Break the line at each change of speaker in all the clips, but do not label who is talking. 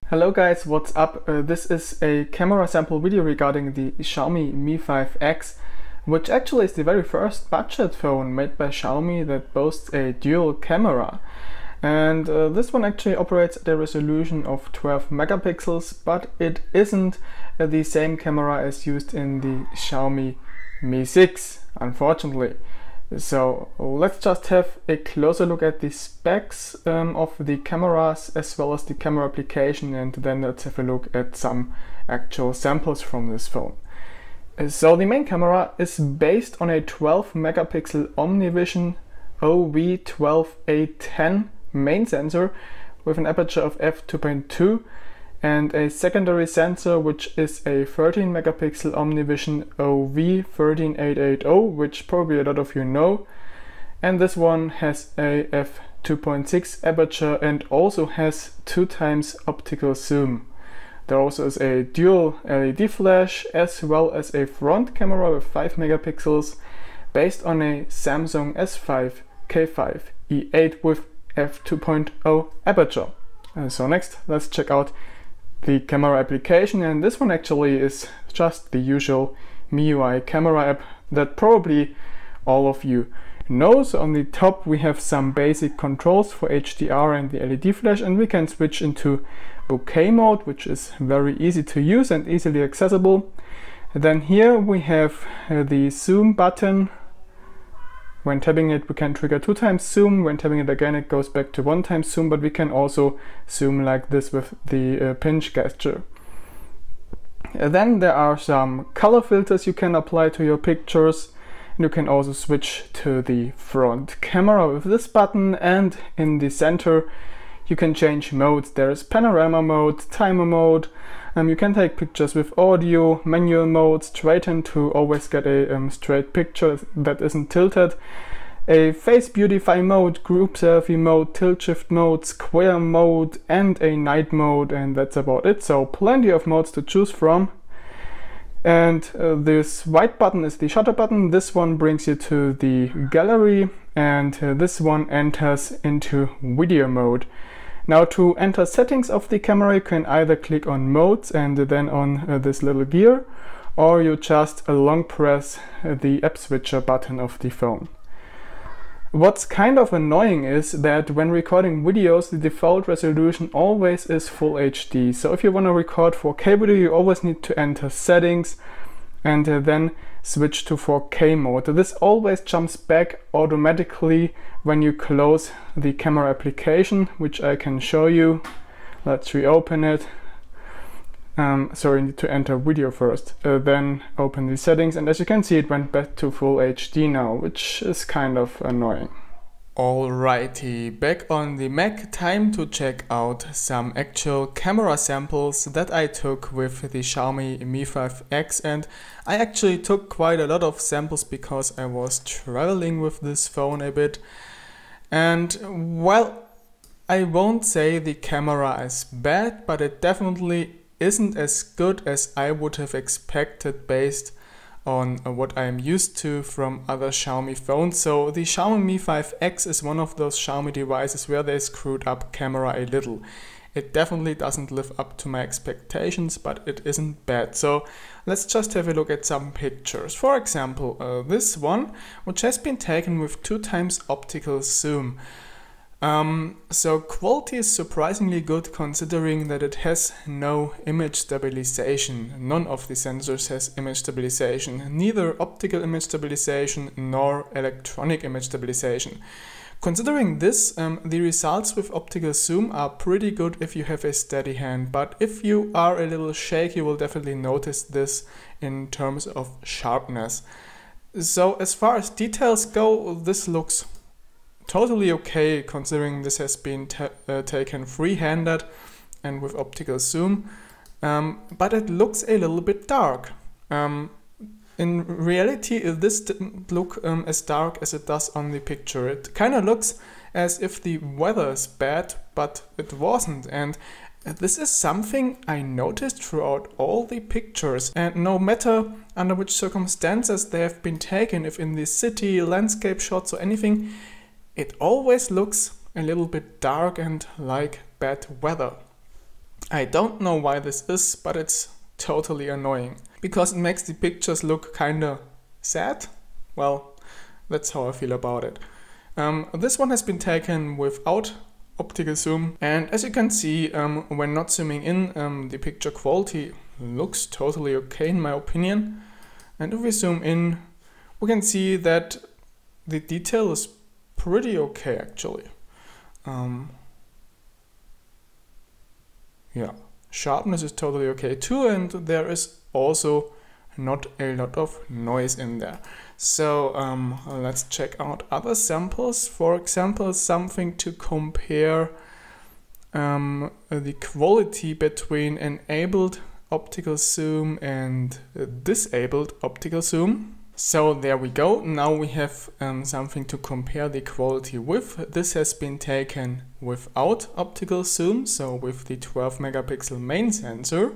Hello guys, what's up? This is a camera sample video regarding the Xiaomi Mi 5X, which actually is the very first budget phone made by Xiaomi that boasts a dual camera. And this one actually operates at a resolution of 12 megapixels, but it isn't the same camera as used in the Xiaomi Mi 6, unfortunately. So let's just have a closer look at the specs of the cameras as well as the camera application, and then let's have a look at some actual samples from this phone. So the main camera is based on a 12 megapixel OmniVision OV12A10 main sensor with an aperture of f2.2 and a secondary sensor which is a 13 megapixel OmniVision OV13880, which probably a lot of you know, and this one has a f2.6 aperture and also has 2x optical zoom. There also is a dual LED flash as well as a front camera with 5 megapixels based on a Samsung S5 K5 E8 with f2.0 aperture. So next let's check out the camera application, and this one actually is just the usual MIUI camera app that probably all of you know. So on the top we have some basic controls for HDR and the LED flash, and we can switch into bokeh mode, which is very easy to use and easily accessible. And then here we have the zoom button. When tapping it we can trigger 2x zoom, when tapping it again it goes back to 1x zoom, but we can also zoom like this with the pinch gesture. Then there are some color filters you can apply to your pictures, and you can also switch to the front camera with this button, and in the center you can change modes. There is panorama mode, timer mode, you can take pictures with audio, manual mode, straighten to always get a straight picture that isn't tilted, a face beautify mode, group selfie mode, tilt shift mode, square mode, and a night mode, and that's about it. So plenty of modes to choose from. And this white button is the shutter button. This one brings you to the gallery, and this one enters into video mode. Now to enter settings of the camera you can either click on modes and then on this little gear, or you just long press the app switcher button of the phone. What's kind of annoying is that when recording videos the default resolution always is Full HD. So if you want to record 4K video you always need to enter settings and then switch to 4K mode. This always jumps back automatically when you close the camera application, which I can show you. Let's reopen it. Sorry, I need to enter video first, then open the settings, and as you can see it went back to Full HD now, which is kind of annoying. Alrighty, back on the Mac, time to check out some actual camera samples that I took with the Xiaomi Mi 5X, and I actually took quite a lot of samples because I was traveling with this phone a bit. And well, I won't say the camera is bad, but it definitely isn't as good as I would have expected based on what I am used to from other Xiaomi phones. So the Xiaomi Mi 5X is one of those Xiaomi devices where they screwed up camera a little. It definitely doesn't live up to my expectations, but it isn't bad. So let's just have a look at some pictures. For example, this one, which has been taken with 2x optical zoom. So quality is surprisingly good considering that it has no image stabilization. None of the sensors has image stabilization, neither optical image stabilization nor electronic image stabilization. Considering this, the results with optical zoom are pretty good if you have a steady hand, but if you are a little shaky you will definitely notice this in terms of sharpness. So as far as details go, this looks totally okay considering this has been taken free-handed and with optical zoom, but it looks a little bit dark. In reality this didn't look as dark as it does on the picture. It kind of looks as if the weather is bad, but it wasn't, and this is something I noticed throughout all the pictures, and no matter under which circumstances they have been taken, if in the city, landscape shots or anything, it always looks a little bit dark and like bad weather. I don't know why this is, but it's totally annoying because it makes the pictures look kinda sad. Well, that's how I feel about it. This one has been taken without optical zoom, and as you can see, when not zooming in, the picture quality looks totally okay in my opinion. And if we zoom in, we can see that the detail is pretty okay actually. Yeah, sharpness is totally okay too, and there is also not a lot of noise in there. So let's check out other samples. For example, something to compare the quality between enabled optical zoom and disabled optical zoom. So there we go. Now we have something to compare the quality with. This has been taken without optical zoom, so with the 12 megapixel main sensor.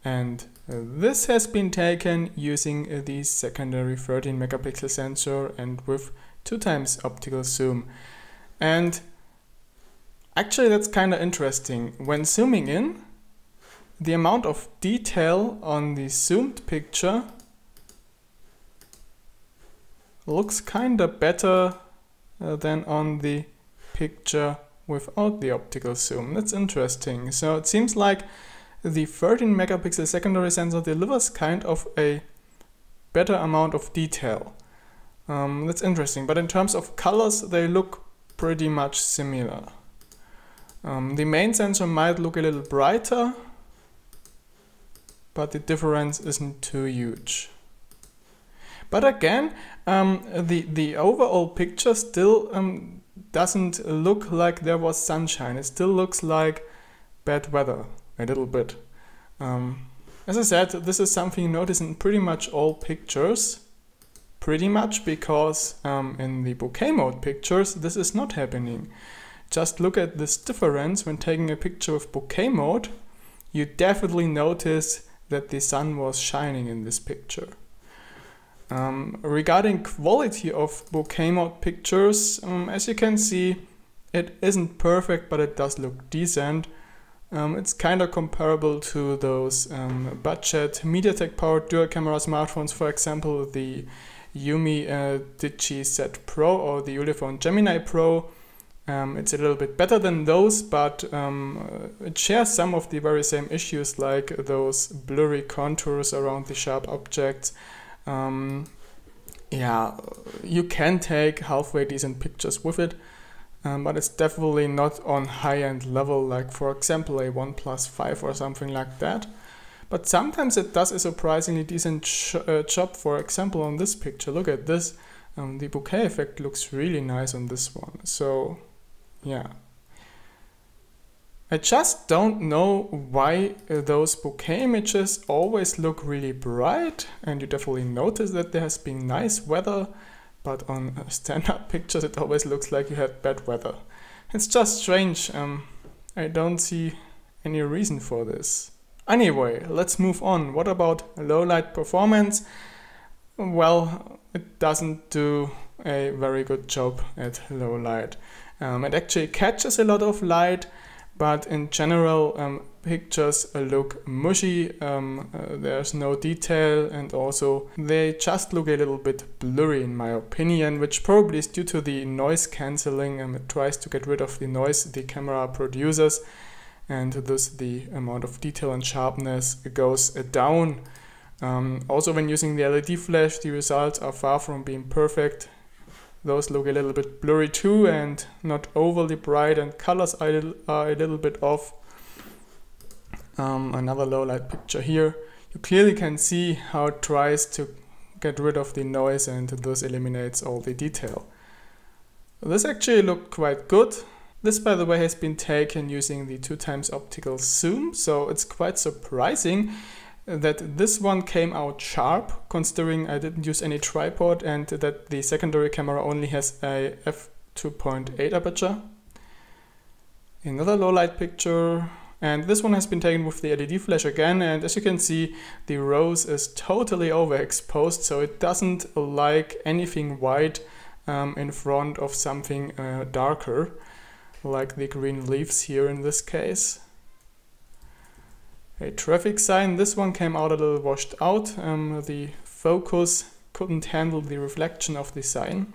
And this has been taken using the secondary 13 megapixel sensor and with 2x optical zoom. And actually that's kind of interesting. When zooming in, the amount of detail on the zoomed picture looks kind of better than on the picture without the optical zoom. That's interesting. So it seems like the 13 megapixel secondary sensor delivers kind of a better amount of detail. That's interesting, but in terms of colors they look pretty much similar. The main sensor might look a little brighter, but the difference isn't too huge. But again, the overall picture still doesn't look like there was sunshine. It still looks like bad weather a little bit. As I said, this is something you notice in pretty much all pictures. Pretty much because in the bokeh mode pictures this is not happening. Just look at this difference when taking a picture with bokeh mode. You definitely notice that the sun was shining in this picture. Regarding quality of bokeh mode pictures, as you can see, it isn't perfect, but it does look decent. It's kind of comparable to those budget MediaTek powered dual camera smartphones, for example the Xiaomi Digi Z Pro or the Ulefone Gemini Pro. It's a little bit better than those, but it shares some of the very same issues, like those blurry contours around the sharp objects. Yeah, you can take halfway decent pictures with it, but it's definitely not on high-end level, like for example a OnePlus 5 or something like that. But sometimes it does a surprisingly decent job. For example, on this picture, look at this. The bokeh effect looks really nice on this one. So yeah, I just don't know why those bokeh images always look really bright, and you definitely notice that there has been nice weather, but on standard pictures it always looks like you had bad weather. It's just strange. I don't see any reason for this. Anyway, let's move on. What about low light performance? Well, it doesn't do a very good job at low light. It actually catches a lot of light, but in general pictures look mushy, there's no detail, and also they just look a little bit blurry in my opinion, which probably is due to the noise cancelling. It tries to get rid of the noise the camera produces, and thus the amount of detail and sharpness goes down. Also when using the LED flash, the results are far from being perfect. Those look a little bit blurry too and not overly bright, and colors are a little bit off. Another low light picture here. You clearly can see how it tries to get rid of the noise and thus eliminates all the detail. This actually looked quite good. This, by the way, has been taken using the 2x optical zoom, so it's quite surprising that this one came out sharp, considering I didn't use any tripod and that the secondary camera only has a f2.8 aperture. Another low light picture, and this one has been taken with the LED flash again, and as you can see the rose is totally overexposed, so it doesn't like anything white in front of something darker, like the green leaves here in this case. a traffic sign. This one came out a little washed out. The focus couldn't handle the reflection of the sign.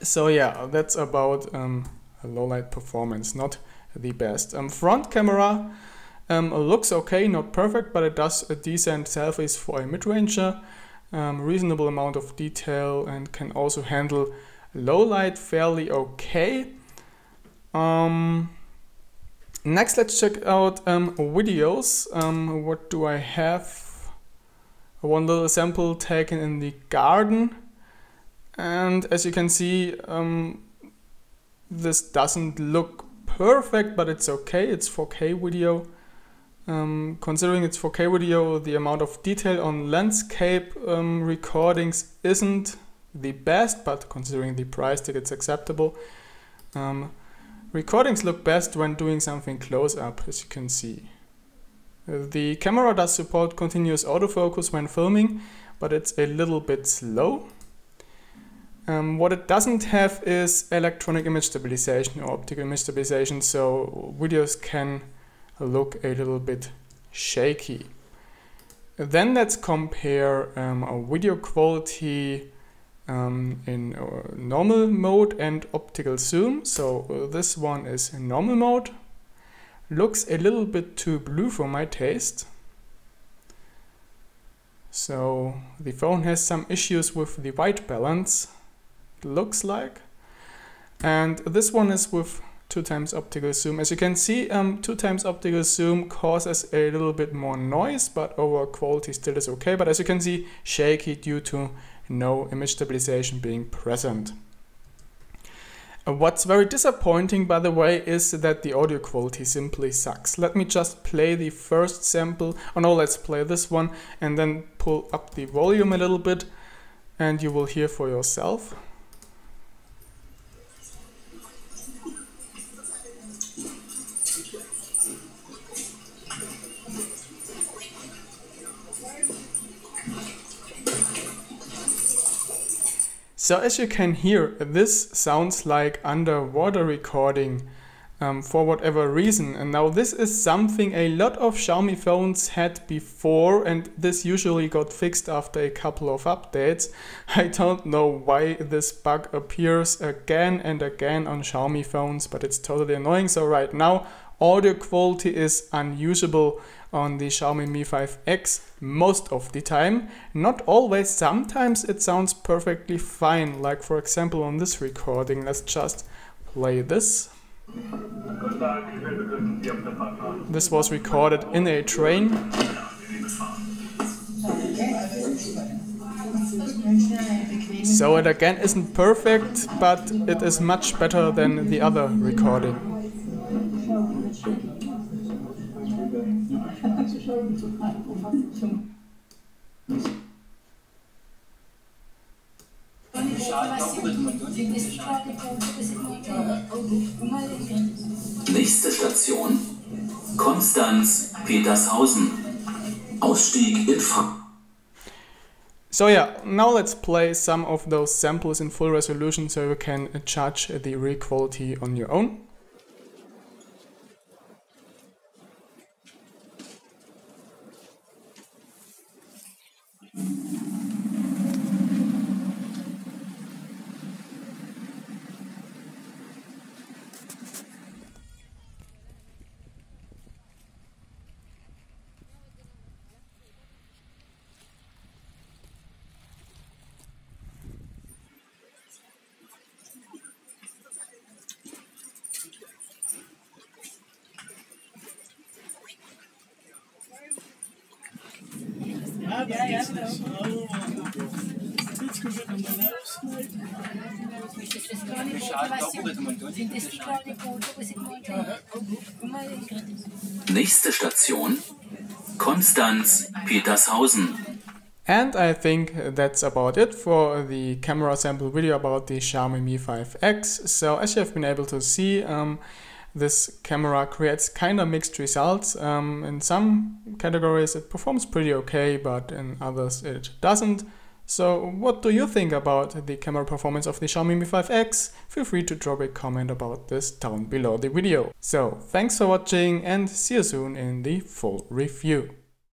So yeah, that's about low light performance, not the best. Front camera looks okay, not perfect, but it does a decent selfies for a mid-ranger. Reasonable amount of detail and can also handle low light fairly okay. Next, let's check out videos. What do I have? One little sample taken in the garden. And as you can see, this doesn't look perfect, but it's okay. It's 4K video. Considering it's 4K video, the amount of detail on landscape recordings isn't the best, but considering the price tag, it's acceptable. Recordings look best when doing something close up, as you can see. The camera does support continuous autofocus when filming, but it's a little bit slow. What it doesn't have is electronic image stabilization or optical image stabilization, so videos can look a little bit shaky. Then let's compare video quality in normal mode and optical zoom. So this one is in normal mode. Looks a little bit too blue for my taste. So the phone has some issues with the white balance, it looks like. And this one is with 2x optical zoom. As you can see, 2x optical zoom causes a little bit more noise, but overall quality still is okay. But as you can see, shaky due to no image stabilization being present. What's very disappointing, by the way, is that the audio quality simply sucks. Let me just play the first sample. Oh no, let's play this one and then pull up the volume a little bit and you will hear for yourself. So as you can hear, this sounds like underwater recording for whatever reason. And now this is something a lot of Xiaomi phones had before, and this usually got fixed after a couple of updates. I don't know why this bug appears again and again on Xiaomi phones, but it's totally annoying. So right now, audio quality is unusable on the Xiaomi Mi 5X most of the time. Not always, sometimes it sounds perfectly fine, like for example on this recording. Let's just play this. This was recorded in a train. So it again isn't perfect, but it is much better than the other recording.
Nächste Station, Konstanz, Petershausen. Ausstieg in
So yeah, now let's play some of those samples in full resolution so you can judge the real quality on your own.
Nächste Station, Konstanz, Petershausen.
And I think that's about it for the camera sample video about the Xiaomi Mi 5X. So as you have been able to see, this camera creates kind of mixed results. In some categories it performs pretty okay, but in others it doesn't. So what do you think about the camera performance of the Xiaomi Mi 5X? Feel free to drop a comment about this down below the video. So thanks for watching and see you soon in the full review.